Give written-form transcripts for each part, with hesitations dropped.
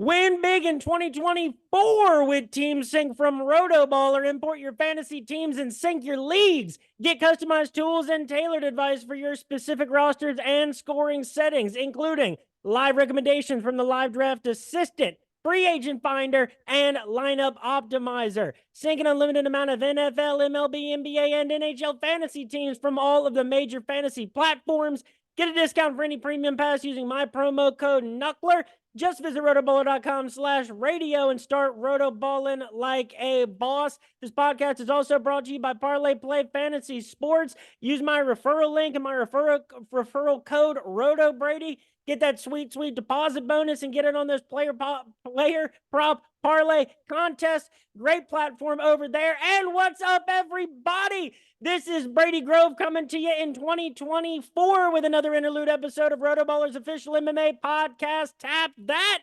Win big in 2024 with Team Sync from RotoBaller. Import your fantasy teams and sync your leagues. Get customized tools and tailored advice for your specific rosters and scoring settings, including live recommendations from the live draft assistant, free agent finder, and lineup optimizer. Sync an unlimited amount of NFL, MLB, NBA, and NHL fantasy teams from all of the major fantasy platforms. Get a discount for any premium pass using my promo code Knuckler. Just visit rotoballer.com/radio and start rotoballing like a boss. This podcast is also brought to you by Parlay Play Fantasy Sports. Use my referral link and my referral code RotoBrady. Get that sweet deposit bonus and get it on those player prop parlay contests. Great platform over there. And what's up, everybody? This is Brady Grove coming to you in 2024 with another interlude episode of RotoBaller's official MMA podcast. Tap that.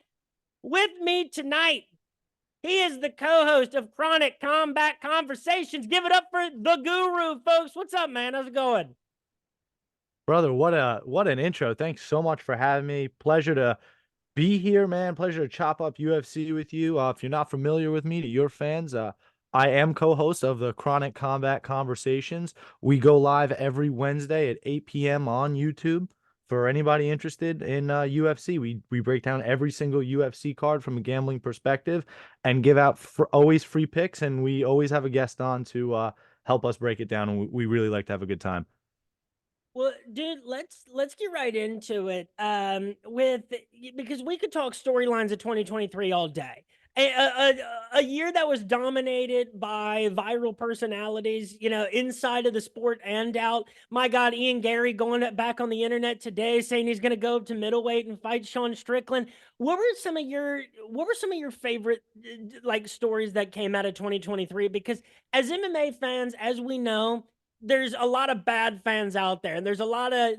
With me tonight, he is the co-host of Chronic Combat Conversations. Give it up for the Guru, folks. What's up, man? How's it going? Brother, what an intro. Thanks so much for having me. Pleasure to be here, man. Pleasure to chop up UFC with you. If you're not familiar with me, to your fans, I am co-host of the Chronic Combat Conversations. We go live every Wednesday at 8 p.m. on YouTube. For anybody interested in UFC, we break down every single UFC card from a gambling perspective and give out always free picks, and we always have a guest on to help us break it down, and we really like to have a good time. Well, dude, let's get right into it. Because we could talk storylines of 2023 all day. A year that was dominated by viral personalities, inside of the sport and out. My God, Ian Gary going back on the internet today saying he's going to go up to middleweight and fight Sean Strickland. What were some of your favorite stories that came out of 2023? Because as MMA fans, as we know, there's a lot of bad fans out there, and there's a lot of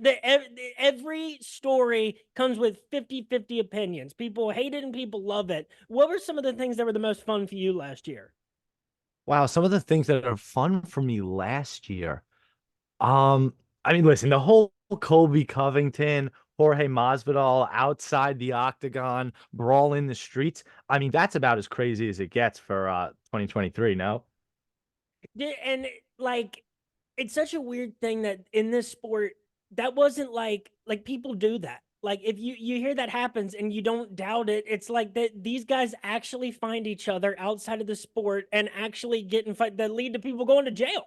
every story comes with 50-50 opinions. People hate it and people love it. What were some of the things that were the most fun for you last year? Wow, some of the things that are fun for me last year. I mean, listen, the whole Colby Covington, Jorge Masvidal outside the octagon, brawl in the streets. I mean, that's about as crazy as it gets for 2023, no? And it's such a weird thing that in this sport, that wasn't like people do that. Like if you hear that happens and you don't doubt it, it's like that these guys actually find each other outside of the sport and actually get in fight that lead to people going to jail.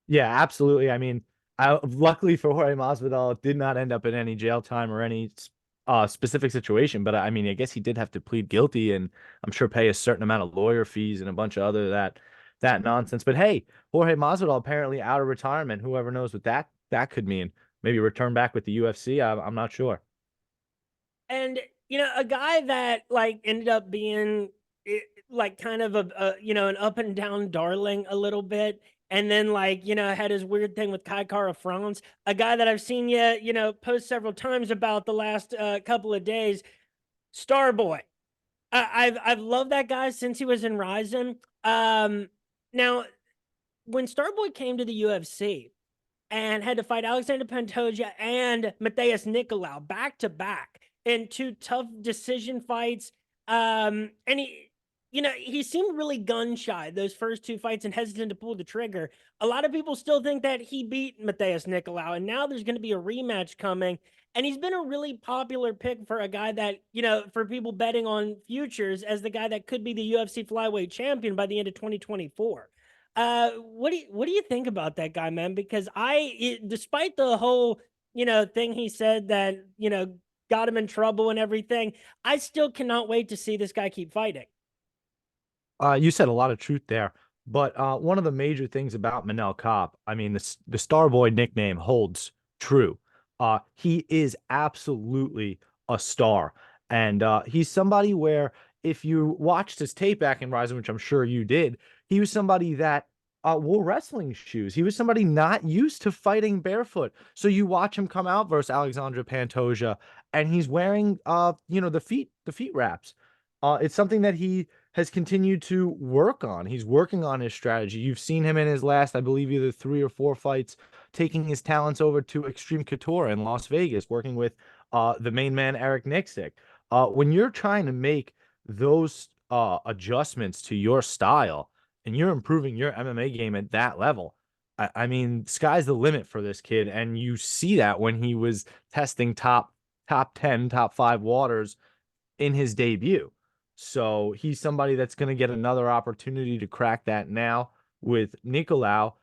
Yeah, absolutely. I mean, luckily for Jorge Masvidal, it did not end up in any jail time or any specific situation. But I mean, I guess he did have to plead guilty and I'm sure pay a certain amount of lawyer fees and a bunch of other that nonsense. But hey, Jorge Masvidal apparently out of retirement. Whoever knows what that could mean. Maybe return back with the UFC. I'm not sure. And a guy that ended up being kind of an up and down darling a little bit, and then had his weird thing with Kai Kara France, a guy that I've seen you post several times about the last couple of days, Starboy. I've loved that guy since he was in Ryzen. Now when Starboy came to the UFC and had to fight Alexander Pantoja and Matheus Nicolau back to back in two tough decision fights. And he seemed really gun shy those first two fights and hesitant to pull the trigger. A lot of people still think that he beat Matheus Nicolau, and now there's going to be a rematch coming. And he's been a really popular pick for a guy that, for people betting on futures as the guy that could be the UFC flyweight champion by the end of 2024. What do you think about that guy, man? Because despite the whole, thing he said that, got him in trouble and everything, I still cannot wait to see this guy keep fighting. You said a lot of truth there, but one of the major things about Manel Kape, I mean, the Starboy nickname holds true. He is absolutely a star, and he's somebody where if you watched his tape back in Ryzen, which I'm sure you did, he was somebody that wore wrestling shoes. He was somebody not used to fighting barefoot. So you watch him come out versus Alexandra Pantoja, and he's wearing the feet wraps. It's something that he has continued to work on. He's working on his strategy. You've seen him in his last, I believe, either 3 or 4 fights, taking his talents over to Extreme Couture in Las Vegas, working with the main man, Eric Nixick. When you're trying to make those adjustments to your style and you're improving your MMA game at that level, I mean, sky's the limit for this kid. And you see that when he was testing top 10, top five waters in his debut. So he's somebody that's going to get another opportunity to crack that now with Nicolau.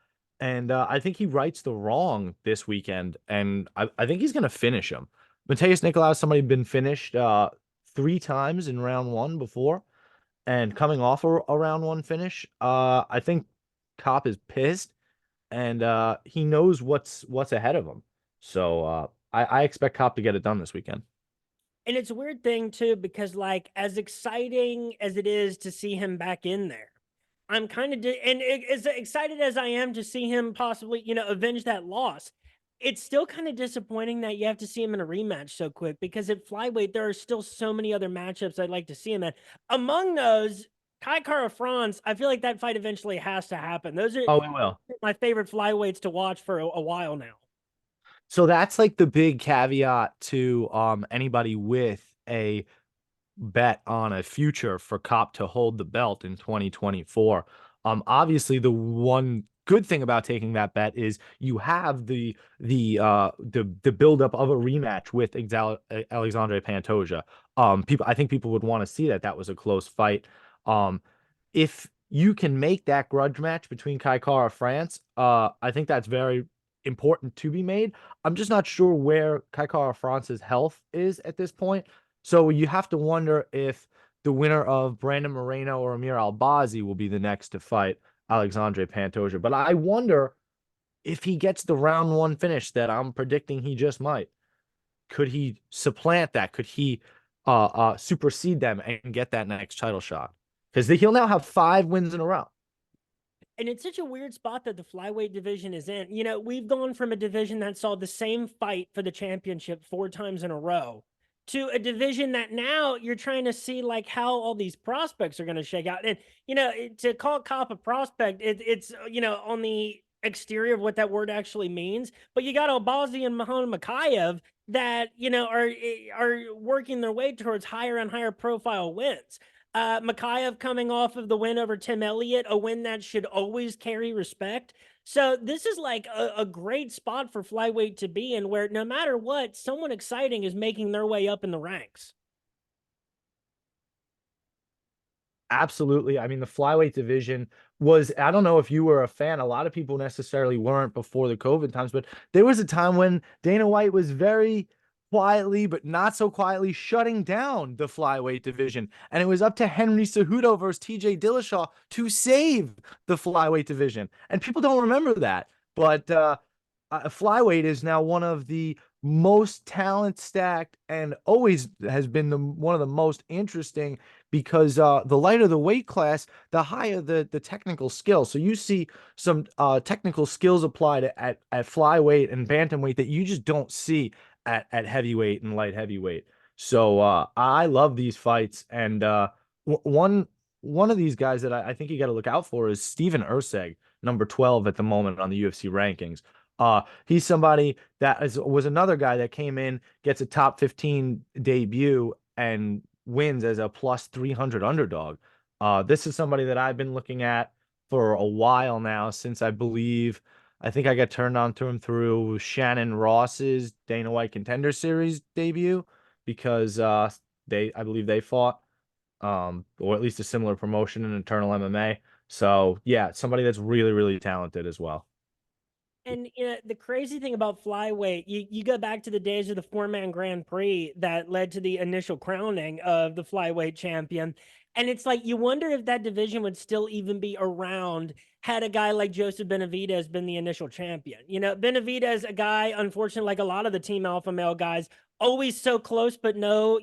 And I think he rights the wrong this weekend. And I think he's going to finish him. Mateus Nicolau is somebody been finished three times in round one before. And coming off a round one finish, I think Cop is pissed and he knows what's ahead of him. So I expect Cop to get it done this weekend. And it's a weird thing too, because like as exciting as it is to see him back in there, I'm kind of as excited as I am to see him possibly, avenge that loss. It's still kind of disappointing that you have to see him in a rematch so quick, because at flyweight there are still so many other matchups I'd like to see him in. Among those, Kai Kara France, I feel like that fight eventually has to happen. Those are Oh, it will. my favorite flyweights to watch for a while now. So that's like the big caveat to anybody with a bet on a future for Cop to hold the belt in 2024. Obviously the one good thing about taking that bet is you have the buildup of a rematch with Alexandre Pantoja. I think people would want to see that was a close fight. If you can make that grudge match between Kai Kara France, I think that's very important to be made. I'm just not sure where Kai Kara France's health is at this point. So you have to wonder if the winner of Brandon Moreno or Amir Albazi will be the next to fight Alexandre Pantoja. But I wonder if he gets the round one finish that I'm predicting he just might. Could he supplant that? Could he supersede them and get that next title shot? Because he'll now have 5 wins in a row. And it's such a weird spot that the flyweight division is in. We've gone from a division that saw the same fight for the championship 4 times in a row to a division that now you're trying to see like how all these prospects are going to shake out. And, to call Cop a prospect, it's, on the exterior of what that word actually means. But you got Albazi and Mahon Makayev that, are working their way towards higher and higher profile wins. Makayev coming off of the win over Tim Elliott, a win that should always carry respect. So this is like a great spot for flyweight to be in, where no matter what, someone exciting is making their way up in the ranks. Absolutely. I mean, the flyweight division I don't know if you were a fan. A lot of people necessarily weren't before the COVID times, but there was a time when Dana White was very quietly, but not so quietly, shutting down the flyweight division. And it was up to Henry Cejudo versus TJ Dillashaw to save the flyweight division. And people don't remember that. But flyweight is now one of the most talent stacked and always has been one of the most interesting, because the lighter the weight class, the higher the technical skill. So you see some technical skills applied at flyweight and bantamweight that you just don't see at heavyweight and light heavyweight. So I love these fights. And one of these guys that I think you got to look out for is Steven Erceg, number 12 at the moment on the UFC rankings. He's somebody that was another guy that came in, gets a top 15 debut and wins as a plus 300 underdog. This is somebody that I've been looking at for a while now, since I think I got turned on to him through Shannon Ross's Dana White Contender Series debut, because I believe they fought, or at least a similar promotion in Eternal MMA. So yeah, somebody that's really, really talented as well. And the crazy thing about flyweight, you go back to the days of the 4-man Grand Prix that led to the initial crowning of the flyweight champion. And it's like, you wonder if that division would still even be around had a guy like Joseph Benavidez been the initial champion. Benavidez, a guy, unfortunately, like a lot of the Team Alpha Male guys, always so close, but no,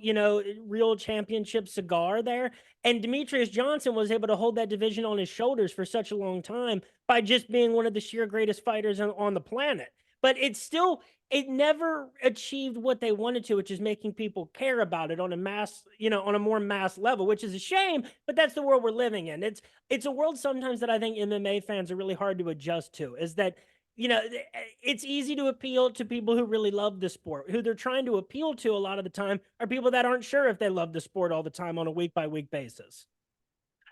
real championship cigar there. And Demetrius Johnson was able to hold that division on his shoulders for such a long time by just being one of the sheer greatest fighters on the planet. But it never achieved what they wanted to, which is making people care about it on a mass, on a more mass level, which is a shame, but that's the world we're living in. It's a world sometimes that I think MMA fans are really hard to adjust to, is that it's easy to appeal to people who really love the sport. Who they're trying to appeal to a lot of the time are people that aren't sure if they love the sport all the time on a week by week basis.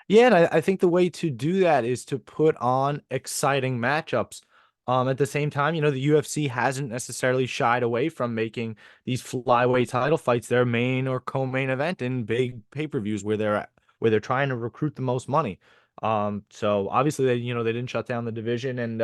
Yeah, and I think the way to do that is to put on exciting matchups. At the same time, the UFC hasn't necessarily shied away from making these flyweight title fights their main or co-main event in big pay-per-views where they're trying to recruit the most money. So obviously they didn't shut down the division, and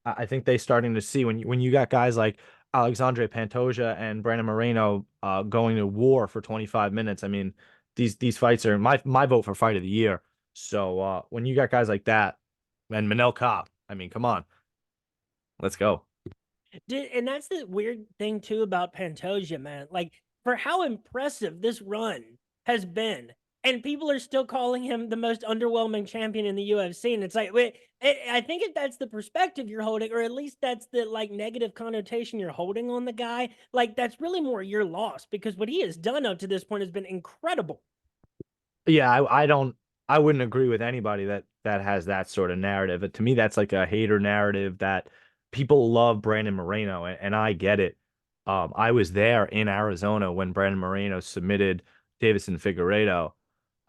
I think they're starting to see when you got guys like Alexandre Pantoja and Brandon Moreno going to war for 25 minutes. I mean, these fights are my vote for fight of the year. So when you got guys like that and Manel Kopp, I mean, come on, let's go. And that's the weird thing too about Pantoja, man. Like for how impressive this run has been, and people are still calling him the most underwhelming champion in the UFC. And it's like, wait, I think if that's the perspective you're holding, or at least that's the like negative connotation you're holding on the guy, like that's really more your loss because what he has done up to this point has been incredible. Yeah, I wouldn't agree with anybody that has that sort of narrative. But to me, that's like a hater narrative that people love Brandon Moreno, and I get it. I was there in Arizona when Brandon Moreno submitted Davison Figueiredo.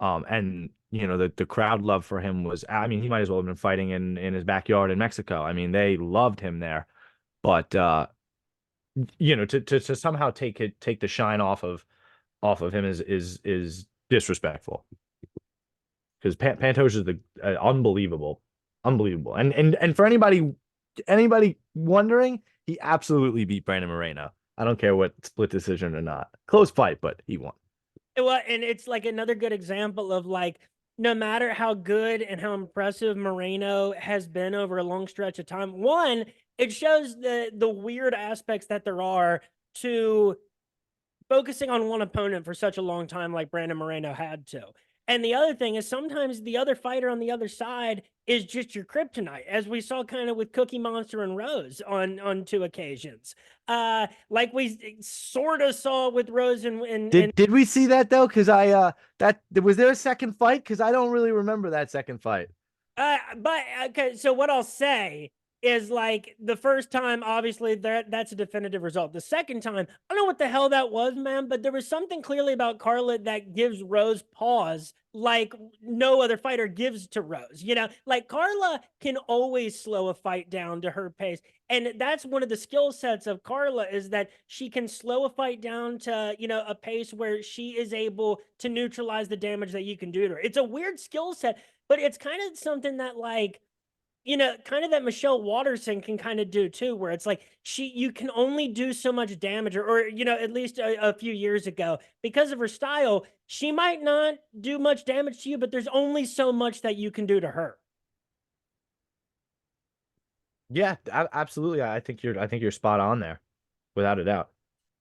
And the crowd love for him was, I mean, he might as well have been fighting in his backyard in Mexico. I mean, they loved him there. But to somehow take the shine off of him is disrespectful because Pantoja is the unbelievable, unbelievable, and for anybody wondering, he absolutely beat Brandon Moreno. I don't care what split decision or not, close fight, but he won. Well, and it's like another good example of like no matter how good and how impressive Moreno has been over a long stretch of time, one, it shows the weird aspects that there are to focusing on one opponent for such a long time like Brandon Moreno had to. And the other thing is sometimes the other fighter on the other side is just your kryptonite, as we saw kind of with Cookie Monster and Rose on two occasions. Like we sort of saw with Rose and Did we see that though? Because that was there a second fight? Because I don't really remember that second fight. But okay, so what I'll say is like the first time, obviously, that's a definitive result. The second time, I don't know what the hell that was, man, but there was something clearly about Carla that gives Rose pause, like no other fighter gives to Rose. Like Carla can always slow a fight down to her pace. And that's one of the skill sets of Carla is that she can slow a fight down to, a pace where she is able to neutralize the damage that you can do to her. It's a weird skill set, but it's kind of something that like, kind of that Michelle Watterson can kind of do too, where it's like you can only do so much damage, or at least a few years ago, because of her style, she might not do much damage to you, but there's only so much that you can do to her. Yeah, absolutely. I think you're spot on there, without a doubt.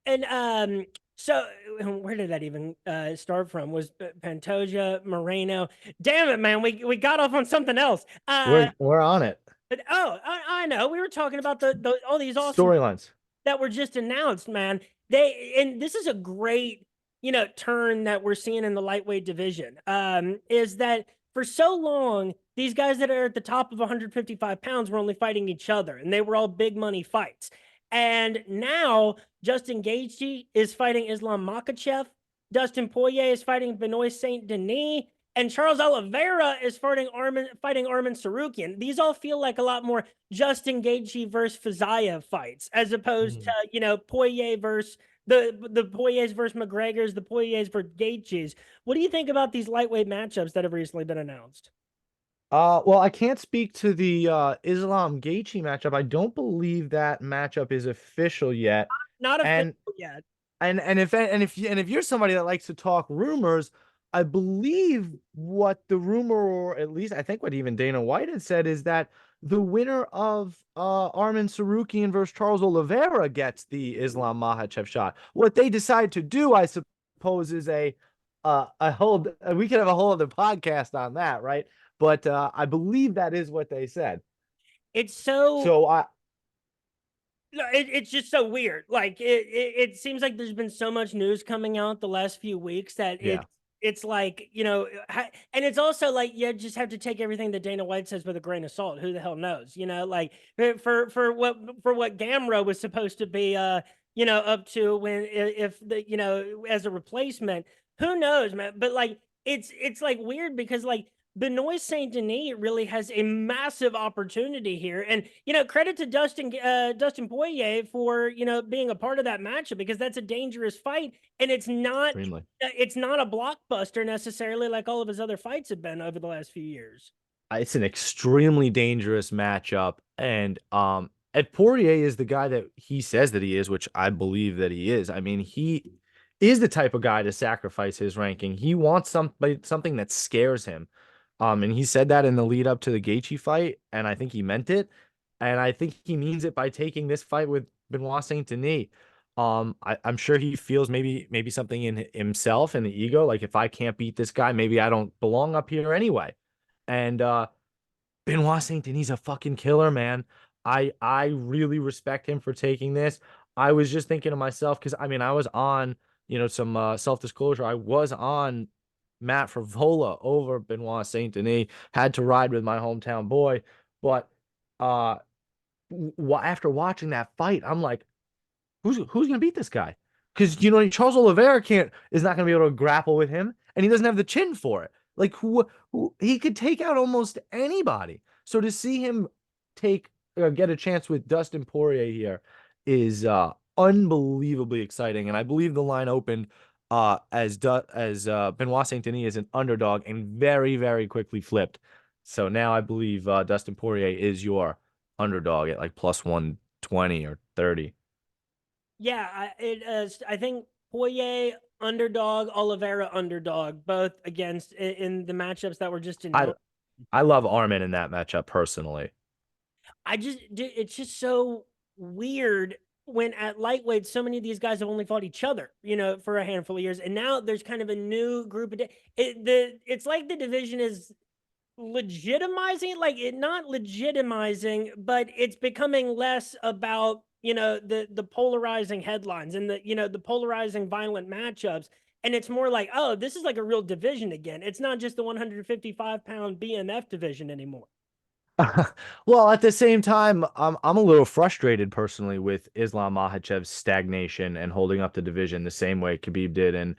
And so where did that even start from? Was Pantoja, Moreno? Damn it, man, we got off on something else. We're on it. But I know we were talking about the all these awesome Storylines. that were just announced, man. And this is a great, turn that we're seeing in the lightweight division. Is that for so long, these guys that are at the top of 155 pounds were only fighting each other, and they were all big money fights. And now Justin Gaethje is fighting Islam Makhachev. Dustin Poirier is fighting Benoit Saint Denis. And Charles Oliveira is fighting Armin Sarukian. These all feel like a lot more Justin Gaethje versus Fiziev fights, as opposed to Poirier versus the Poiriers versus McGregor's, the Poiriers versus Gaethje's. What do you think about these lightweight matchups that have recently been announced? Well, I can't speak to the Islam Gaethje matchup. I don't believe that matchup is official yet. Not official And yet. and if you're somebody that likes to talk rumors, I believe what the rumor, or at least I think what even Dana White had said, is that the winner of Armin Sarukian versus Charles Oliveira gets the Islam Makhachev shot. What they decide to do, I suppose, is a whole we could have a whole other podcast on that, right? But I believe that is what they said. It's so So I it's just so weird. Like it seems like there's been so much news coming out the last few weeks that yeah. it's like, you know, and it's also like you just have to take everything that Dana White says with a grain of salt. Who the hell knows? You know, like for what Gamro was supposed to be you know, up to when if the, you know, as a replacement, who knows, man? But like it's like weird because like Benoit Saint Denis really has a massive opportunity here, and you know, credit to Dustin Poirier for, you know, being a part of that matchup because that's a dangerous fight, and Extremely. it's not a blockbuster necessarily like all of his other fights have been over the last few years. It's an extremely dangerous matchup. And Poirier is the guy that he says that he is, which I believe that he is. I mean, he is the type of guy to sacrifice his ranking. He wants something that scares him. And he said that in the lead up to the Gaethje fight, and I think he meant it. And I think he means it by taking this fight with Benoit Saint Denis. I'm sure he feels maybe something in himself and the ego, like if I can't beat this guy, maybe I don't belong up here anyway. And Benoit Saint Denis a fucking killer, man. I really respect him for taking this. I was just thinking to myself, because I mean, I was on, some self-disclosure. I was on Matt Frivola over Benoit Saint Denis, had to ride with my hometown boy. But uh after watching that fight, I'm like, who's gonna beat this guy? Because Charles Oliveira is not gonna be able to grapple with him, and he doesn't have the chin for it. Like who he could take out almost anybody. So to see him get a chance with Dustin Poirier here is unbelievably exciting. And I believe the line opened as Benoit Saint Denis is an underdog and very, very quickly flipped. So now I believe Dustin Poirier is your underdog at like plus 120 or 30. Yeah, I think Poirier underdog, Oliveira underdog, both against in the matchups that were just I announced. I love Armin in that matchup personally. It's just so weird when at lightweight so many of these guys have only fought each other, you know, for a handful of years, and now there's kind of a new group of it's like the division is legitimizing, like it not legitimizing, but it's becoming less about, you know, the polarizing headlines and the, you know, the polarizing violent matchups, and it's more like, oh, this is like a real division again. It's not just the 155-pound BMF division anymore. Well, at the same time, I'm a little frustrated personally with Islam Makhachev's stagnation and holding up the division the same way Khabib did, and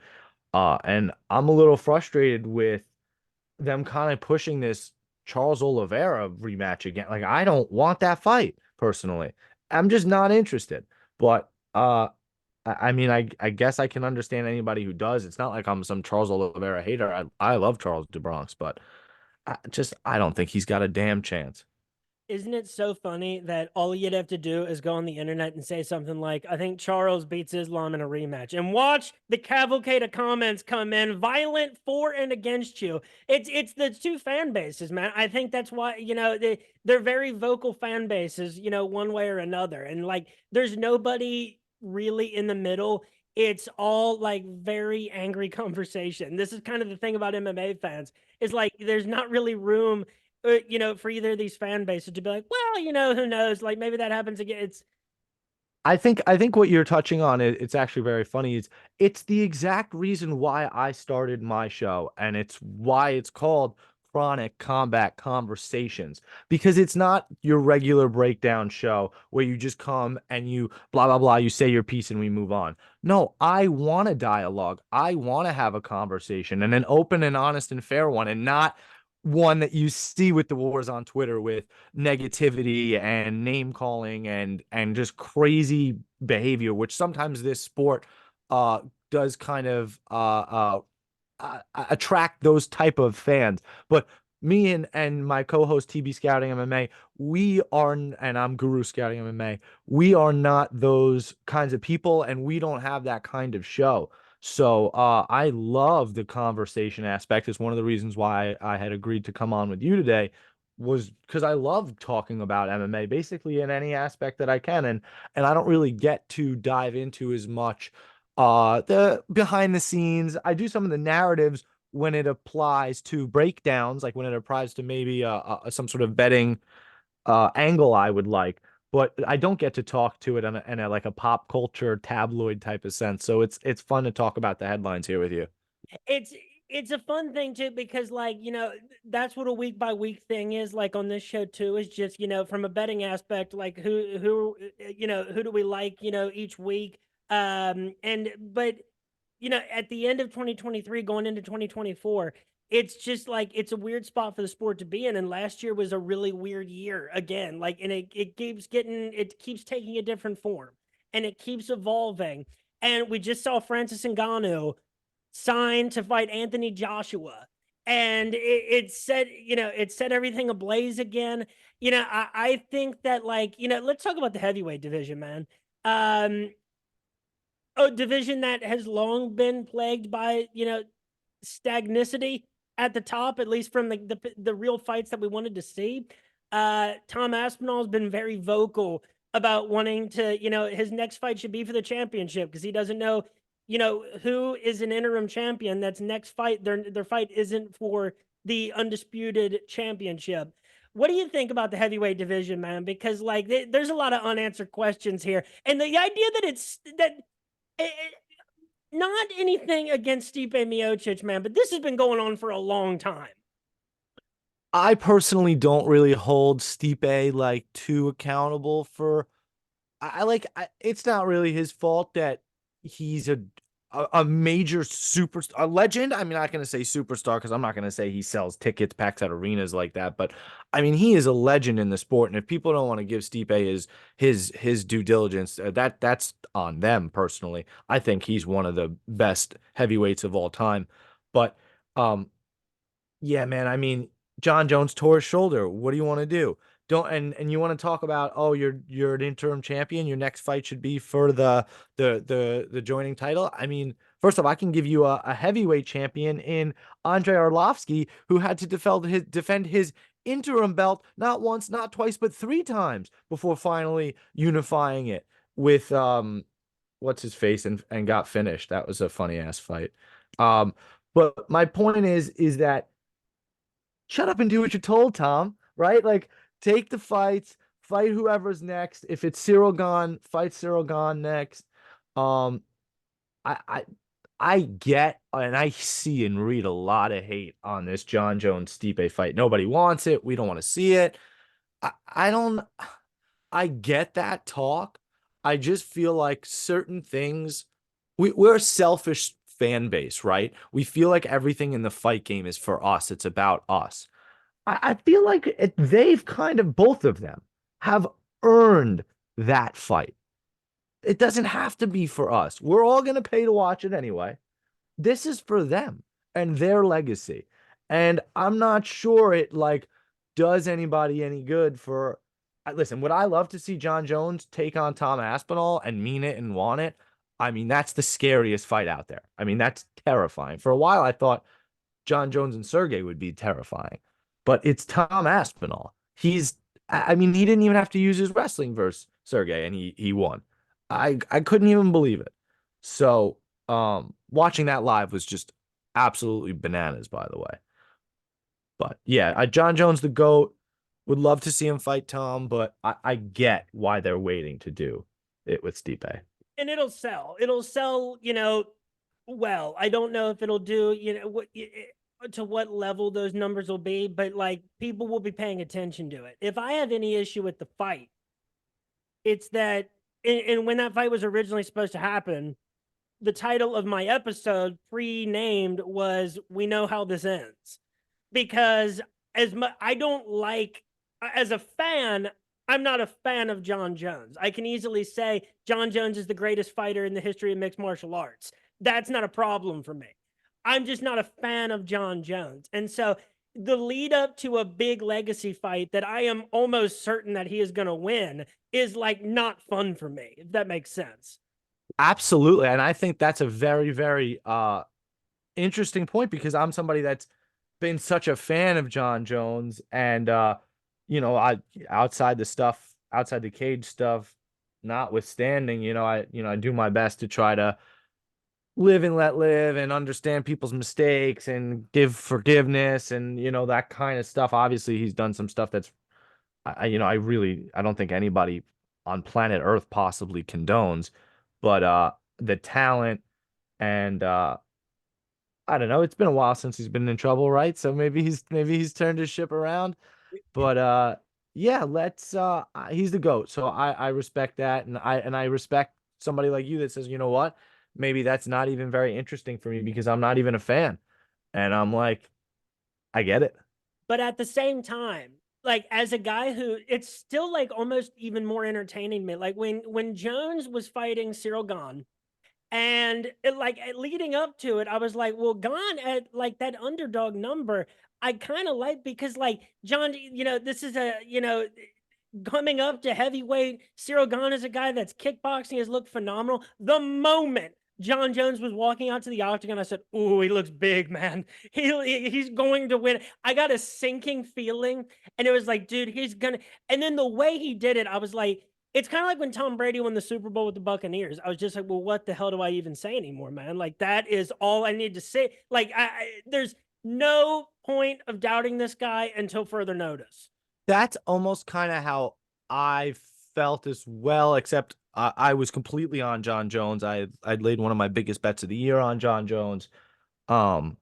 I'm a little frustrated with them kind of pushing this Charles Oliveira rematch again. Like I don't want that fight personally. I'm just not interested. But I mean, I guess I can understand anybody who does. It's not like I'm some Charles Oliveira hater. I love Charles DeBronx, but I don't think he's got a damn chance. Isn't it so funny that all you'd have to do is go on the internet and say something like, I think Charles beats Islam in a rematch, and watch the cavalcade of comments come in, violent for and against you. It's the two fan bases, man. I think that's why, you know, they're very vocal fan bases, you know, one way or another. And like there's nobody really in the middle. It's all like very angry conversation. This is kind of the thing about MMA fans. Is like there's not really room, you know, for either of these fan bases to be like, well, you know, who knows? Like maybe that happens again. It's I think what you're touching on, it's actually very funny. It's the exact reason why I started my show, and it's why it's called Chronic Combat Conversations, because it's not your regular breakdown show where you just come and you blah blah blah, you say your piece and we move on. No, I want a dialogue. I want to have a conversation, and an open and honest and fair one, and not one that you see with the wars on Twitter with negativity and name calling and just crazy behavior, which sometimes this sport uh does kind of attract those type of fans. But me and my co-host TB Scouting MMA, we are, and I'm Guru Scouting MMA, we are not those kinds of people, and we don't have that kind of show. So I love the conversation aspect. It's one of the reasons why I had agreed to come on with you today, was because I love talking about MMA basically in any aspect that I can. And I don't really get to dive into as much the behind the scenes. I do some of the narratives when it applies to breakdowns, like when it applies to maybe some sort of betting angle I would like, but I don't get to talk to it in a like a pop culture tabloid type of sense. So it's fun to talk about the headlines here with you. it's it's a fun thing too because like that's what a week by week thing is like on this show too, is just from a betting aspect, like who do we like each week, and but at the end of 2023 going into 2024, it's just like it's a weird spot for the sport to be in, and last year was a really weird year again, like, and it keeps taking a different form and it keeps evolving. And we just saw Francis Ngannou signed to fight Anthony Joshua. And it set everything ablaze again. I think that, like, let's talk about the heavyweight division, man. Um, a division that has long been plagued by, stagnicity at the top, at least from the real fights that we wanted to see. Tom Aspinall has been very vocal about wanting to, his next fight should be for the championship because he doesn't know, who is an interim champion that's next fight. Their fight isn't for the undisputed championship. What do you think about the heavyweight division, man? Because like there's a lot of unanswered questions here, and the idea that it, not anything against Stipe Miocic, man, but this has been going on for a long time. I personally don't really hold Stipe like too accountable for. It's not really his fault that he's a major superstar, a legend. I'm not going to say superstar because I'm not going to say he sells tickets, packs out arenas like that. But I mean, he is a legend in the sport, and if people don't want to give Stipe his due diligence, that's on them personally. I think he's one of the best heavyweights of all time. But um, yeah, man. I mean, John Jones tore his shoulder. What do you want to do? Don't and you want to talk about, oh, you're an interim champion. Your next fight should be for the joining title. I mean, first off, I can give you a heavyweight champion in Andrei Arlovsky, who had to defend his interim belt not once, not twice, but three times before finally unifying it with what's his face and got finished. That was a funny ass fight. But my point is that shut up and do what you're told, Tom, right? Like, take the fights, fight whoever's next. If it's Cyril Gane, fight Cyril Gane next. Um, I, I, I get and I see and read a lot of hate on this John Jones Stipe fight. Nobody wants it. We don't want to see it. I don't. I get that talk. I just feel like certain things. We're a selfish fan base, right? We feel like everything in the fight game is for us. It's about us. I feel like they've kind of, both of them have earned that fight. It doesn't have to be for us. We're all going to pay to watch it anyway. This is for them and their legacy. And I'm not sure it like does anybody any good for. Listen, would I love to see John Jones take on Tom Aspinall and mean it and want it? I mean, that's the scariest fight out there. I mean, that's terrifying. For a while, I thought John Jones and Sergey would be terrifying, but it's Tom Aspinall. I mean, he didn't even have to use his wrestling versus Sergey, and he won. I couldn't even believe it. So, watching that live was just absolutely bananas, by the way. But yeah, John Jones, the GOAT, would love to see him fight Tom, but I get why they're waiting to do it with Stipe. And it'll sell. It'll sell, well. I don't know if it'll do, to what level those numbers will be, but like people will be paying attention to it. If I have any issue with the fight, it's that, and when that fight was originally supposed to happen, the title of my episode pre-named was "We Know How This Ends," because as much I don't like, as a fan, I'm not a fan of John Jones. I can easily say John Jones is the greatest fighter in the history of mixed martial arts. That's not a problem for me. I'm just not a fan of John Jones. And so the lead up to a big legacy fight that I am almost certain that he is going to win is like not fun for me, if that makes sense. Absolutely. And I think that's a very, very interesting point because I'm somebody that's been such a fan of John Jones and I outside the cage stuff notwithstanding, I do my best to try to live and let live and understand people's mistakes and give forgiveness and that kind of stuff. Obviously, he's done some stuff that's I don't think anybody on planet Earth possibly condones, but the talent and I don't know. It's been a while since he's been in trouble, right? So maybe he's turned his ship around. But yeah, let's he's the GOAT. So I respect that, and I respect somebody like you that says, you know what? Maybe that's not even very interesting for me because I'm not even a fan. And I'm like, I get it. But at the same time, like as a guy who it's still like almost even more entertaining me. Like when Jones was fighting Cyril Gahn, and leading up to it, I was like, well, Gahn at like that underdog number, I kind of like because like John, this is coming up to heavyweight. Cyril Gahn is a guy that's kickboxing has looked phenomenal. The moment John Jones was walking out to the octagon, I said, "Ooh, he looks big, man. He's going to win." I got a sinking feeling, and it was like, dude, he's gonna. And then the way he did it, I was like, it's kind of like when Tom Brady won the Super Bowl with the Buccaneers. I was just like, well, what the hell do I even say anymore, man? Like that is all I need to say. Like, there's no point of doubting this guy until further notice. That's almost kind of how I felt as well, except I was completely on John Jones. I'd laid one of my biggest bets of the year on John Jones. Um,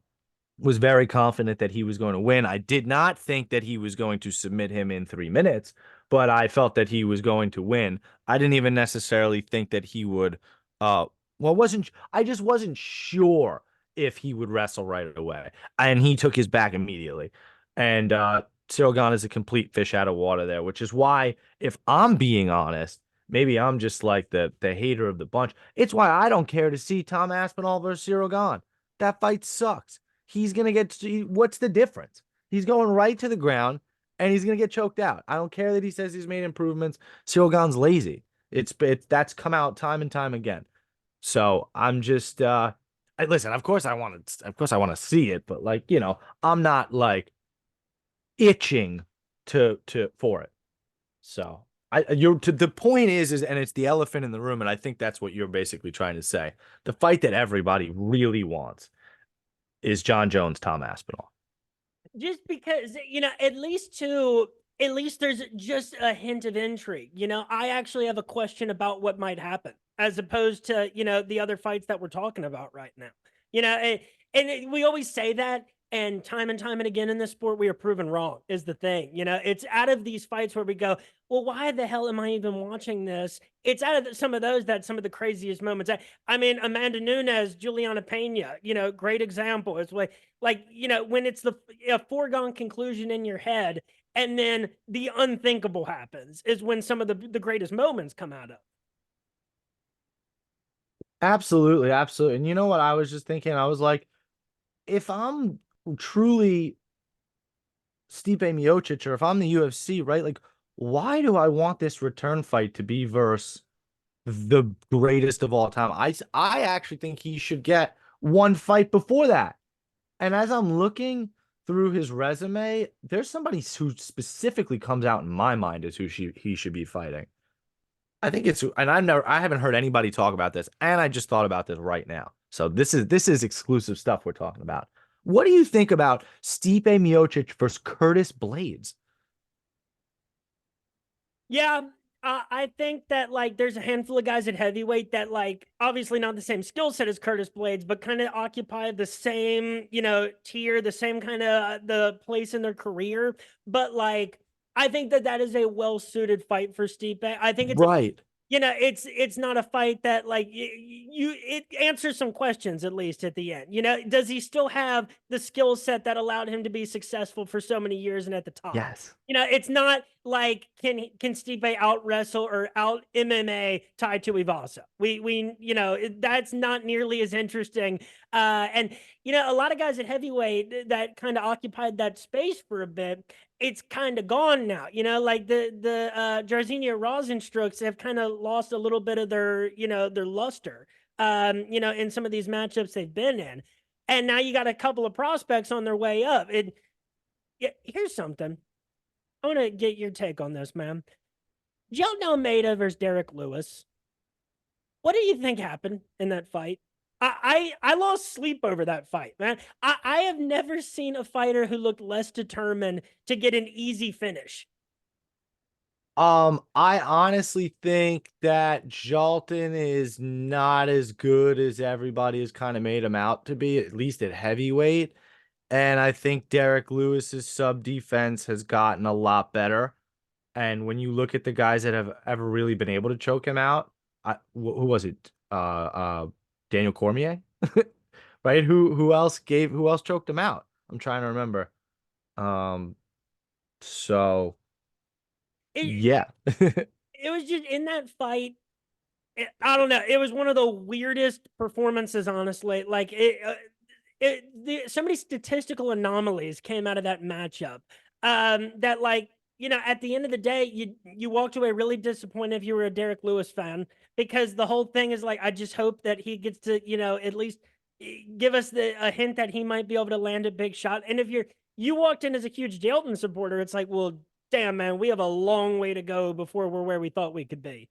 was very confident that he was going to win. I did not think that he was going to submit him in 3 minutes, but I felt that he was going to win. I didn't even necessarily think that he would wasn't I just wasn't sure if he would wrestle right away. And he took his back immediately. And Cyril Gahn is a complete fish out of water there, which is why, if I'm being honest, maybe I'm just like the hater of the bunch. It's why I don't care to see Tom Aspinall versus Cyril Gahn. That fight sucks. He's going to what's the difference? He's going right to the ground and he's going to get choked out. I don't care that he says he's made improvements. Cyril Gahn's lazy. That's come out time and time again. So I'm just listen, of course I want to see it, but like, I'm not like itching to for it. So you're to the point is and it's the elephant in the room, and I think that's what you're basically trying to say. The fight that everybody really wants is John Jones, Tom Aspinall. Just because, at least there's just a hint of intrigue. I actually have a question about what might happen as opposed to, the other fights that we're talking about right now. We always say that, and time and again in this sport, we are proven wrong, is the thing. It's out of these fights where we go, well, why the hell am I even watching this? It's out of some of those that some of the craziest moments. I mean, Amanda Nunes, Juliana Pena, great example. It's when it's a foregone conclusion in your head, and then the unthinkable happens, is when some of the greatest moments come out of. Absolutely, absolutely. And you know what I was just thinking? I was like, if I'm truly Stipe Miocic, or if I'm the UFC, right? Like, why do I want this return fight to be versus the greatest of all time? I actually think he should get one fight before that. And as I'm looking through his resume, there's somebody who specifically comes out in my mind as he should be fighting. I think and I haven't heard anybody talk about this, and I just thought about this right now. So this is exclusive stuff we're talking about. What do you think about Stipe Miocic versus Curtis Blades? Yeah, I think that like there's a handful of guys at heavyweight that like obviously not the same skill set as Curtis Blades, but kind of occupy the same tier, the same kind of the place in their career. But like I think that is a well suited fight for Stipe. I think it's Right. it's not a fight that like it answers some questions at least at the end. Does he still have the skill set that allowed him to be successful for so many years and at the top? Yes. It's not like can Stipe out wrestle or out MMA Tai Tuivasa. That's not nearly as interesting. And a lot of guys at heavyweight that kind of occupied that space for a bit, it's kind of gone now. Like the Jairzinho Rozenstruks have kind of lost a little bit of their luster. In some of these matchups they've been in, and now you got a couple of prospects on their way up. Here's something. I want to get your take on this, man. Joe Almeida versus Derek Lewis. What do you think happened in that fight? I lost sleep over that fight, man. I have never seen a fighter who looked less determined to get an easy finish. I honestly think that Jalton is not as good as everybody has kind of made him out to be, at least at heavyweight. And I think Derek Lewis's sub defense has gotten a lot better. And when you look at the guys that have ever really been able to choke him out, who was it? Daniel Cormier, right? Who else choked him out? I'm trying to remember. Um, so It yeah. it was just in that fight. I don't know. It was one of the weirdest performances, honestly. Like so many statistical anomalies came out of that matchup. That like at the end of the day, you walked away really disappointed if you were a Derek Lewis fan because the whole thing is like I just hope that he gets to at least give us a hint that he might be able to land a big shot. And if you walked in as a huge Dalton supporter, it's like, well, damn man, we have a long way to go before we're where we thought we could be.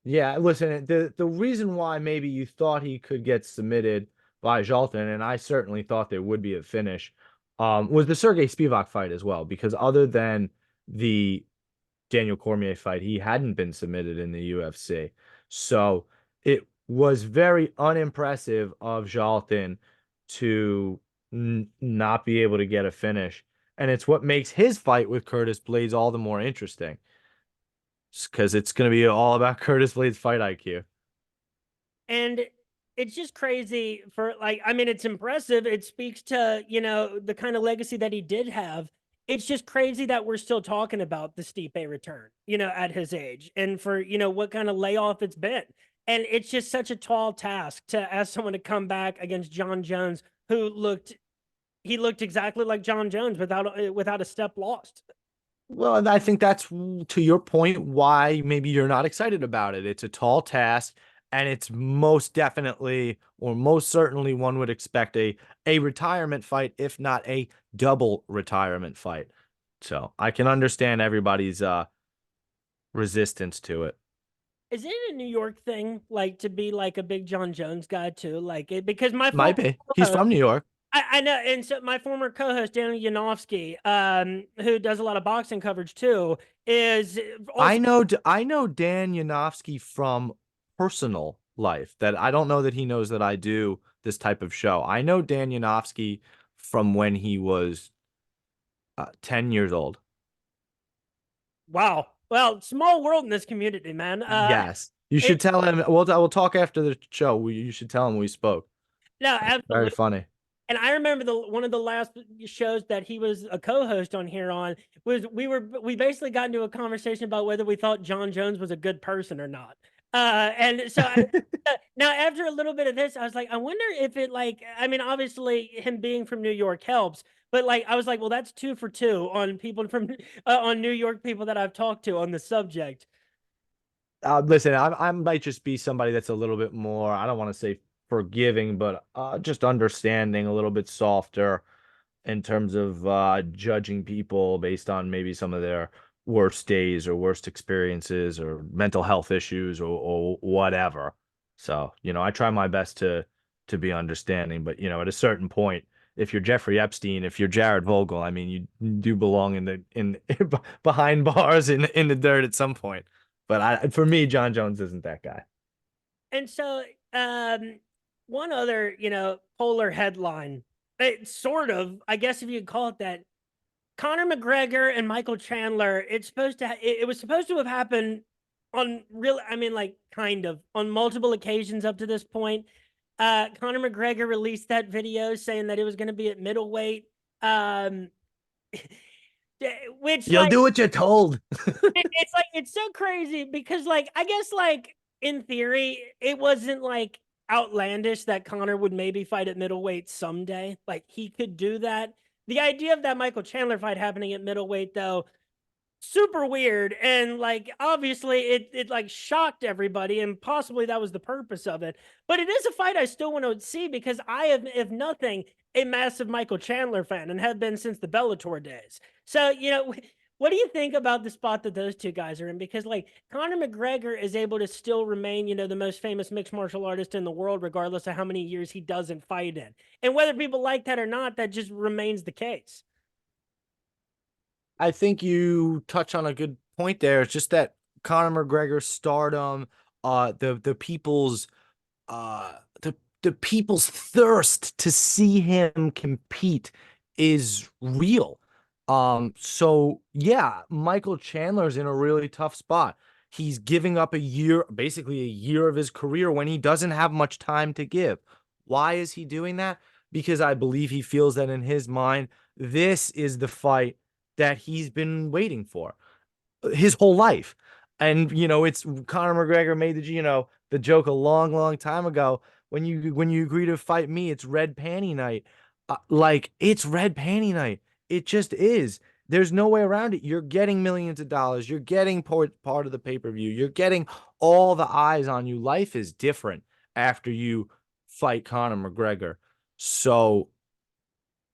Yeah, listen, the reason why maybe you thought he could get submitted by Jalton, and I certainly thought there would be a finish, was the Sergey Spivak fight as well, because other than the Daniel Cormier fight, he hadn't been submitted in the UFC. So it was very unimpressive of Jalton to not be able to get a finish. And it's what makes his fight with Curtis Blades all the more interesting because it's going to be all about Curtis Blades' fight IQ. And it's just crazy for like, I mean, it's impressive. It speaks to, the kind of legacy that he did have. It's just crazy that we're still talking about the Stipe return, at his age and for, what kind of layoff it's been. And it's just such a tall task to ask someone to come back against John Jones, who looked exactly like John Jones without a step lost. Well, and I think that's to your point why maybe you're not excited about it. It's a tall task, and it's most definitely or most certainly one would expect a retirement fight, if not a double retirement fight. So I can understand everybody's resistance to it. Is it a New York thing, like to be like a big John Jones guy too? Like it because my Might former be. He's from New York. I know, and so my former co-host Daniel Yanofsky, who does a lot of boxing coverage too, is also I know Dan Yanofsky from personal life that I don't know that he knows that I do this type of show. I know Dan Yanofsky from when he was 10 years old. wow. Well, small world in this community, man. Yes. You It, should tell him. Well, I will talk after the show. You should tell him we spoke. no, That's very absolutely. funny. And I remember one of the last shows that he was a co-host on here on was we basically got into a conversation about whether we thought John Jones was a good person or not. And so now after a little bit of this, I was like, I wonder if it like I mean, obviously him being from New York helps, but like I was like, well, that's 2 for 2 on people from on New York people that I've talked to on the subject. Listen, I might just be somebody that's a little bit more, I don't want to say forgiving, but just understanding, a little bit softer in terms of judging people based on maybe some of their worst days or worst experiences or mental health issues or whatever. So, I try my best to be understanding, but at a certain point, if you're Jeffrey Epstein, if you're Jared Vogel, I mean, you do belong in behind bars in the dirt at some point. But for me, John Jones isn't that guy. And so, one other, polar headline, sort of, I guess if you could call it that, Conor McGregor and Michael Chandler, it was supposed to have happened on real, I mean, like kind of on multiple occasions up to this point. Conor McGregor released that video saying that it was going to be at middleweight. Um, which You'll like do what you're told. it's like it's so crazy because like I guess like in theory it wasn't like outlandish that Connor would maybe fight at middleweight someday. Like he could do that. The idea of that Michael Chandler fight happening at middleweight though, super weird and like obviously it like shocked everybody and possibly that was the purpose of it, but it is a fight I still want to see because I am, if nothing, a massive Michael Chandler fan and have been since the Bellator days. So what do you think about the spot that those two guys are in? Because like Conor McGregor is able to still remain the most famous mixed martial artist in the world regardless of how many years he doesn't fight in, and whether people like that or not, that just remains the case. I think you touch on a good point there. It's just that Conor McGregor's stardom, the people's uh the the people's thirst to see him compete is real. So yeah, Michael Chandler's in a really tough spot. He's giving up a year, basically a year of his career when he doesn't have much time to give. Why is he doing that? Because I believe he feels that in his mind, this is the fight that he's been waiting for his whole life. And it's Conor McGregor made the joke a long, long time ago. When you agree to fight me, it's red panty night. Like it's red panty night. It just is. There's no way around it. You're getting millions of dollars. You're getting part of the pay-per-view. You're getting all the eyes on you. Life is different after you fight Conor McGregor. So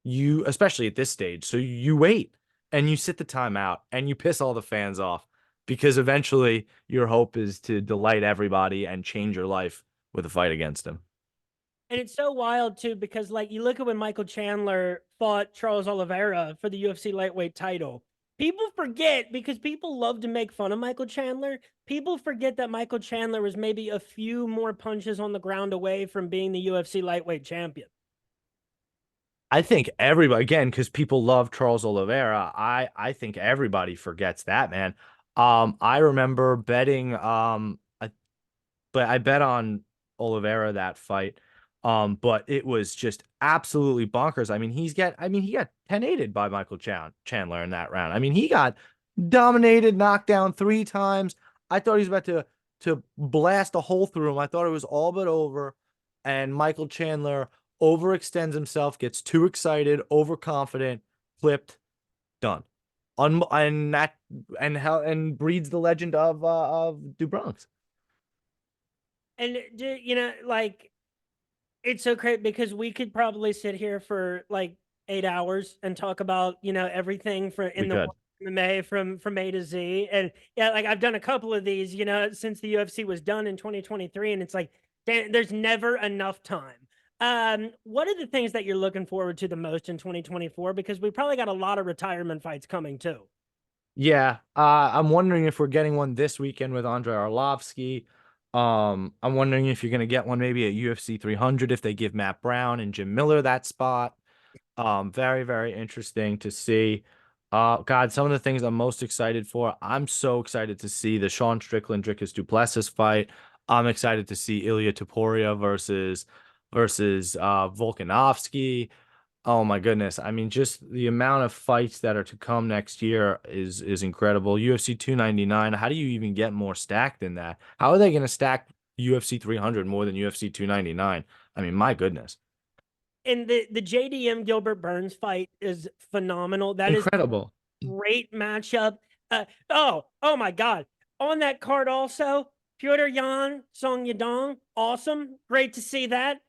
especially at this stage, so you wait and you sit the time out and you piss all the fans off because eventually your hope is to delight everybody and change your life with a fight against him. And it's so wild too, because like you look at when Michael Chandler fought Charles Oliveira for the UFC lightweight title. People forget, because people love to make fun of Michael Chandler. People forget that Michael Chandler was maybe a few more punches on the ground away from being the UFC lightweight champion. I think everybody, again, because people love Charles Oliveira, I think everybody forgets that, man. I remember betting but I bet on Oliveira that fight. But it was just absolutely bonkers. I mean, he got 10-8'd by Michael Chandler in that round. I mean, he got dominated, knocked down 3 times. I thought he was about to blast a hole through him. I thought it was all but over. And Michael Chandler overextends himself, gets too excited, overconfident, flipped, done. And breeds the legend of Dubronx. And like it's so great because we could probably sit here for like 8 hours and talk about everything for We in the could. MMA from A to Z. And yeah, like I've done a couple of these since the UFC was done in 2023, and it's like, damn, there's never enough time. What are the things that you're looking forward to the most in 2024? Because we probably got a lot of retirement fights coming too. Yeah, I'm wondering if we're getting one this weekend with Andrei Arlovsky. I'm wondering if you're gonna get one maybe at UFC 300 if they give Matt Brown and Jim Miller that spot. Very, very interesting to see. God, some of the things I'm most excited for. I'm so excited to see the Sean Strickland Dricus Duplessis fight. I'm excited to see Ilya Topuria versus Volkanovski. Oh my goodness. I mean, just the amount of fights that are to come next year is incredible. UFC 299, how do you even get more stacked than that? How are they going to stack UFC 300 more than UFC 299? I mean, my goodness. And the JDM Gilbert Burns fight is phenomenal. That is Incredible. great matchup. Oh my God. On that card also, Pyotr Yan, Song Yadong, awesome. Great to see that.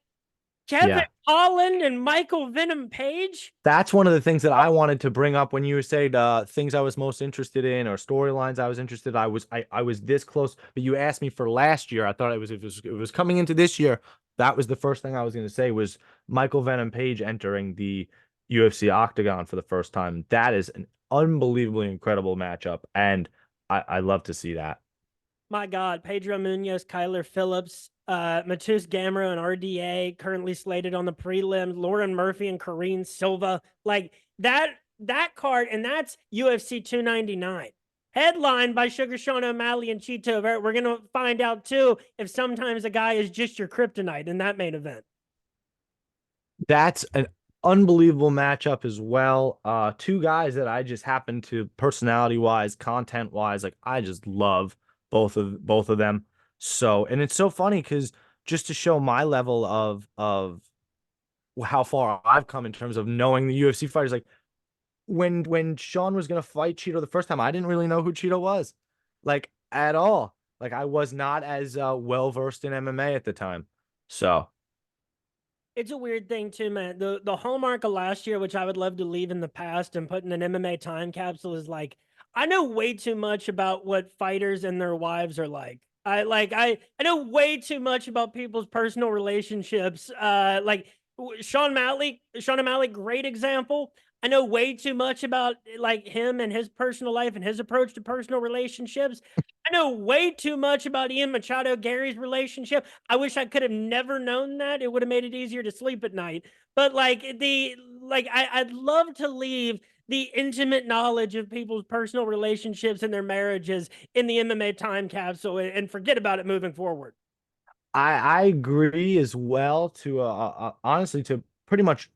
Kevin Yeah. Holland and Michael Venom Page. That's one of the things that I wanted to bring up when you said things I was most interested in or storylines I was interested. I was this close, but you asked me for last year. I thought it was coming into this year. That was the first thing I was going to say was Michael Venom Page entering the UFC octagon for the first time. That is an unbelievably incredible matchup, and I love to see that. My God, Pedro Munoz, Kyler Phillips, Matus Gamero and RDA currently slated on the prelims. Lauren Murphy and Karine Silva, like that card, and that's UFC 299. Headlined by Sugar Sean O'Malley and Chito. We're gonna find out too if sometimes a guy is just your kryptonite in that main event. That's an unbelievable matchup as well. Two guys that I just happen to personality wise, content wise, like I just love both of them. So, and it's so funny because just to show my level of how far I've come in terms of knowing the UFC fighters, like when Sean was gonna fight Cheeto the first time, I didn't really know who Cheeto was, like at all. Like I was not as well versed in MMA at the time. So It's a weird thing too, man. The hallmark of last year, which I would love to leave in the past and put in an MMA time capsule, is like I know way too much about what fighters and their wives are like. I know way too much about people's personal relationships. Like Sean O'Malley, great example. I know way too much about like him and his personal life and his approach to personal relationships. I know way too much about Ian Machado Gary's relationship. I wish I could have never known that. It would have made it easier to sleep at night. But I'd love to leave the intimate knowledge of people's personal relationships and their marriages in the MMA time capsule and forget about it moving forward. I agree as well to honestly to pretty much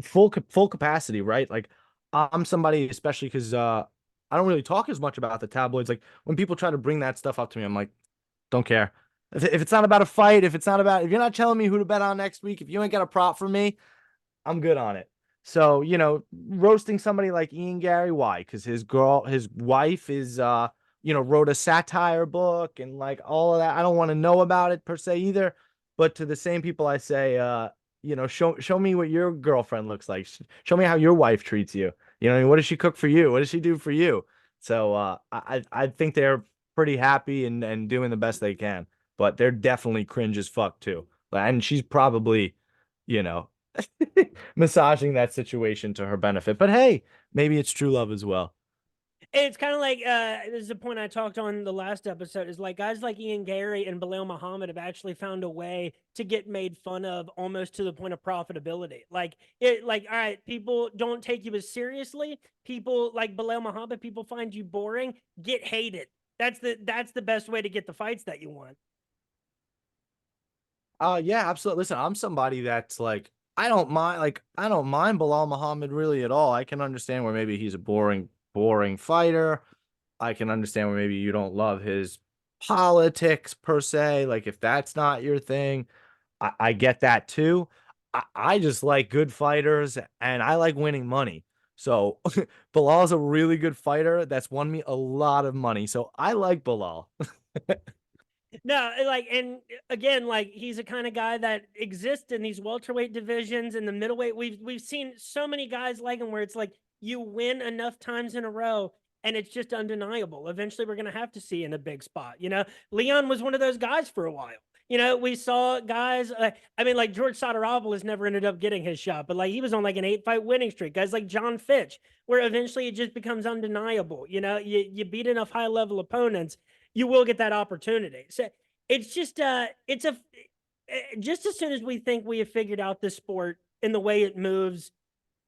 full capacity, right? Like I'm somebody, especially because I don't really talk as much about the tabloids. Like when people try to bring that stuff up to me, I'm like, don't care. If it's not about a fight, if you're not telling me who to bet on next week, if you ain't got a prop for me, I'm good on it. So, roasting somebody like Ian Gary, why? Because his wife is wrote a satire book and like all of that. I don't want to know about it per se either. But to the same people I say, show me what your girlfriend looks like. Show me how your wife treats you. What does she cook for you? What does she do for you? So I think they're pretty happy and doing the best they can. But they're definitely cringe as fuck too. And she's probably, you know, massaging that situation to her benefit. But hey, maybe it's true love as well. It's kind of like this is a point I talked on the last episode. Is like guys like Ian Gary and Bilal Muhammad have actually found a way to get made fun of almost to the point of profitability. All right, people don't take you as seriously. People like Bilal Muhammad, people find you boring, get hated. That's the best way to get the fights that you want. Yeah, absolutely. Listen, I'm somebody that's like, I don't mind Bilal Muhammad really at all. I can understand where maybe he's a boring fighter. I can understand where maybe you don't love his politics per se. Like if that's not your thing, I get that too. I just like good fighters and I like winning money. So Bilal's a really good fighter that's won me a lot of money. So I like Bilal. No, and again, like he's a kind of guy that exists in these welterweight divisions and the middleweight. We've seen so many guys like him where it's like you win enough times in a row and it's just undeniable. Eventually, we're gonna have to see in a big spot. Leon was one of those guys for a while. We saw guys. Like George Sotiropoulos never ended up getting his shot, but like he was on like an 8-fight winning streak. Guys like John Fitch, where eventually it just becomes undeniable. You beat enough high level opponents, you will get that opportunity. So it's just as soon as we think we have figured out this sport and the way it moves,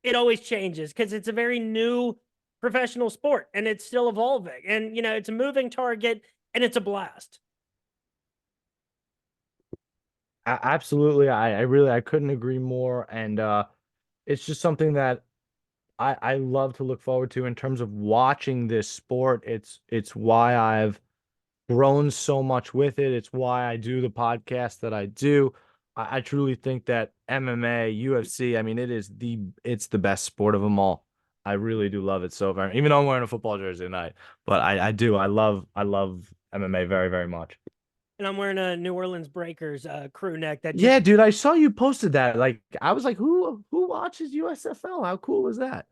it always changes because it's a very new professional sport and it's still evolving. And it's a moving target and it's a blast. Absolutely. I couldn't agree more. And it's just something that I love to look forward to in terms of watching this sport. It's why I've grown so much with it. It's why I do the podcast that I do. I truly think that MMA, UFC, I mean, it's the best sport of them all. I really do love it so very, even though I'm wearing a football jersey tonight. But I do. I love MMA very, very much. And I'm wearing a New Orleans Breakers crew neck that just Yeah, dude, I saw you posted that. Like, I was like, who watches USFL? How cool is that?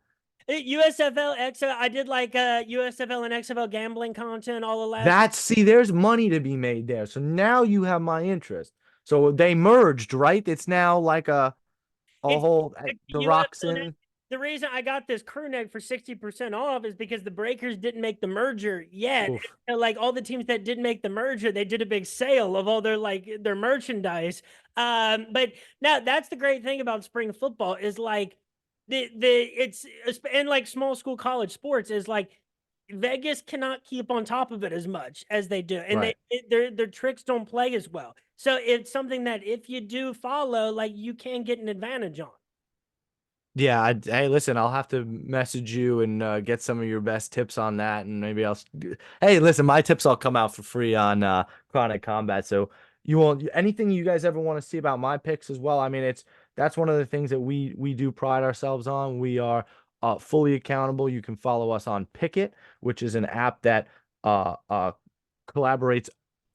USFL, XFL. I did like USFL and XFL gambling content all the last. See, there's money to be made there. So now you have my interest. So they merged, right? It's now like a It's whole the USFL. rocks in. The reason I got this crew neck for 60% off is because the Breakers didn't make the merger yet. Oof. And, like all the teams that did make the merger, they did a big sale of all their merchandise. But now that's the great thing about spring football is like it's and like small school college sports is like Vegas cannot keep on top of it as much as they do, and Right. their tricks don't play as well. So it's something that if you do follow, like you can get an advantage on. Yeah, hey, listen, I'll have to message you and get some of your best tips on that, and maybe Hey, listen, my tips all come out for free on Chronic Combat, so you won't anything you guys ever want to see about my picks as well. I mean, that's one of the things that we do pride ourselves on. We are fully accountable. You can follow us on Pickit, which is an app that uh uh collaborates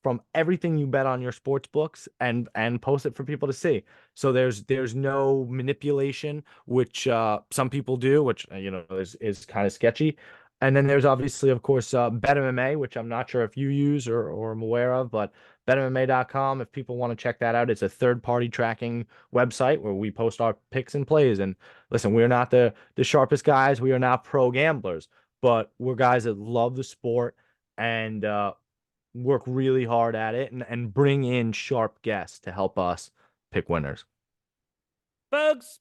from everything you bet on your sports books and post it for people to see. So there's no manipulation, which some people do, which is kind of sketchy. And then there's obviously, of course, Bet MMA, which I'm not sure if you use or am aware of, but BetMMA.com if people want to check that out. It's a third-party tracking website where we post our picks and plays. And listen, we're not the sharpest guys. We are not pro gamblers, but we're guys that love the sport and work really hard at it and bring in sharp guests to help us pick winners. Folks,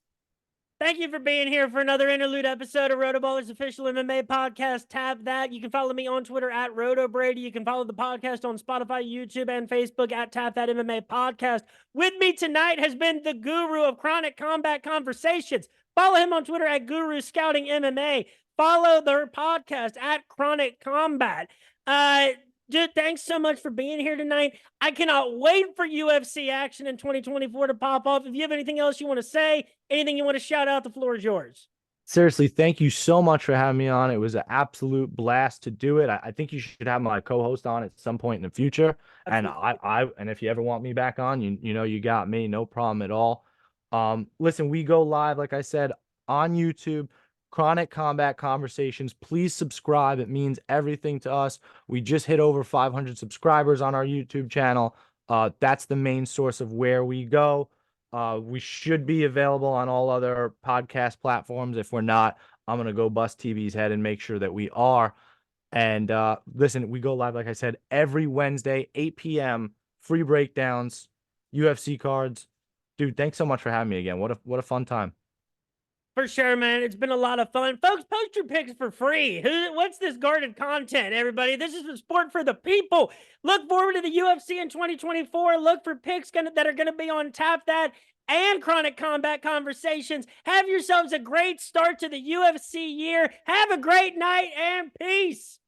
thank you for being here for another interlude episode of RotoBallers official MMA podcast. Tap that. You can follow me on Twitter at RotoBrady. You can follow the podcast on Spotify, YouTube, and Facebook at Tap That MMA Podcast. With me tonight has been the guru of Chronic Combat Conversations. Follow him on Twitter at Guru Scouting MMA. Follow their podcast at Chronic Combat. Dude, thanks so much for being here tonight. I cannot wait for UFC action in 2024 to pop off. If you have anything else you want to say, anything you want to shout out, the floor is yours. Seriously, thank you so much for having me on. It was an absolute blast to do it. I think you should have my co-host on at some point in the future. Absolutely. And if you ever want me back on, you know you got me, no problem at all. Listen, we go live, like I said, on YouTube. Chronic Combat Conversations. Please subscribe. It means everything to us. We just hit over 500 subscribers on our YouTube channel. That's the main source of where we go. We should be available on all other podcast platforms. If we're not, I'm going to go bust TV's head and make sure that we are. And listen, we go live, like I said, every Wednesday, 8 p.m., free breakdowns, UFC cards. Dude, thanks so much for having me again. What a fun time. For sure, man. It's been a lot of fun. Folks, post your picks for free. What's this guarded content, everybody? This is the sport for the people. Look forward to the UFC in 2024. Look for picks that are going to be on Tap That and Chronic Combat Conversations. Have yourselves a great start to the UFC year. Have a great night and peace.